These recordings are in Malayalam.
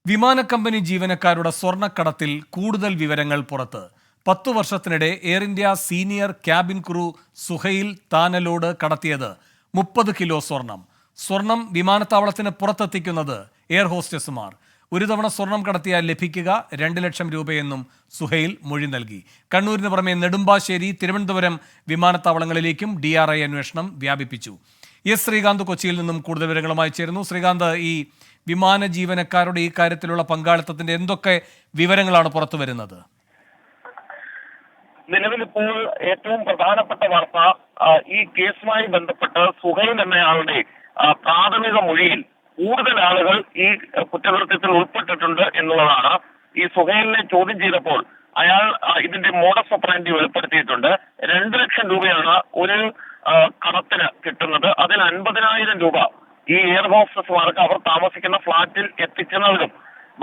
വിമാന കമ്പനി ജീവനക്കാരുടെ സ്വർണ്ണക്കടത്തിൽ കൂടുതൽ വിവരങ്ങൾ പുറത്ത്. 10 വർഷത്തിനിടെ air India senior cabin crew Suhail Thanalot കടത്തിയത് 30 കിലോ സ്വർണം വിമാനത്താവളത്തിന് പുറത്തെത്തിക്കുന്നത് എയർ ഹോസ്റ്റസുമാർ. ഒരു തവണ സ്വർണം കടത്തിയാൽ ലഭിക്കുക 2 ലക്ഷം രൂപയെന്നും സുഹൈൽ മൊഴി നൽകി. കണ്ണൂരിന് പുറമെ നെടുമ്പാശ്ശേരി, തിരുവനന്തപുരം വിമാനത്താവളങ്ങളിലേക്കും DRI അന്വേഷണം വ്യാപിപ്പിച്ചു. എസ് ശ്രീകാന്ത് കൊച്ചിയിൽ നിന്നും കൂടുതൽ വിവരങ്ങളുമായി ചേരുന്നു. ശ്രീകാന്ത്, ഈ വിമാന ജീവനക്കാരുടെ ഈ കാര്യത്തിലുള്ള പങ്കാളിത്തത്തിന്റെ എന്തൊക്കെ വിവരങ്ങളാണ് പുറത്തു വരുന്നത്? നിലവിലിപ്പോൾ ഏറ്റവും പ്രധാനപ്പെട്ട വാർത്ത, ഈ കേസുമായി ബന്ധപ്പെട്ട് സുഹൈൽ എന്നയാളുടെ പ്രാഥമിക മൊഴിയിൽ കൂടുതൽ ആളുകൾ ഈ കുറ്റകൃത്യത്തിൽ ഉൾപ്പെട്ടിട്ടുണ്ട് എന്നുള്ളതാണ്. ഈ സുഹൈലിനെ ചോദ്യം ചെയ്തപ്പോൾ അയാൾ ഇതിന്റെ മോഡസ് ഓപ്പറാൻഡി വെളിപ്പെടുത്തിയിട്ടുണ്ട്. 2 ലക്ഷം രൂപയാണ് ഒരു കടത്തിന് കിട്ടുന്നത്. അതിൽ 50,000 രൂപ ഈ എയർ ഹോസ്റ്റസുമാർക്ക് അവർ താമസിക്കുന്ന ഫ്ളാറ്റിൽ എത്തിക്കുന്നതിലും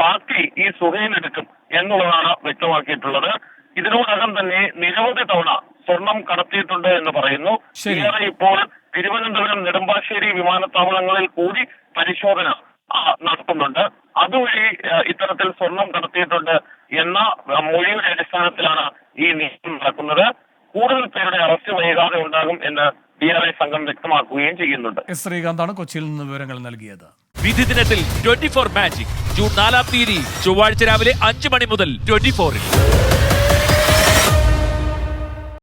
ബാക്കി ഈ സുഹൈൽ എടുക്കും എന്നുള്ളതാണ് വ്യക്തമാക്കിയിട്ടുള്ളത്. ഇതിനോടകം തന്നെ നിരവധി തവണ സ്വർണം കടത്തിയിട്ടുണ്ട് എന്ന് പറയുന്നു. DRI ഇപ്പോൾ തിരുവനന്തപുരം, നെടുമ്പാശ്ശേരി വിമാനത്താവളങ്ങളിൽ കൂടി പരിശോധന നടത്തുന്നുണ്ട്. അതുവഴി ഇത്തരത്തിൽ സ്വർണം കടത്തിയിട്ടുണ്ട് എന്ന മൊഴിയുടെ അടിസ്ഥാനത്തിലാണ് ഈ നീക്കം നടക്കുന്നത്. കൂടുതൽ പേരുടെ അറസ്റ്റ് വൈകാതെ ഉണ്ടാകും എന്ന് DRI സംഘം വ്യക്തമാക്കുകയും ചെയ്യുന്നുണ്ട്. എസ് ശ്രീകാന്താണ് കൊച്ചിയിൽ നിന്ന് വിവരങ്ങൾ നൽകിയത്. വിധി ദിനത്തിൽ 24 മാജിക് ജൂൺ 4 ചൊവ്വാഴ്ച രാവിലെ 5 മണി മുതൽ 24-ൽ.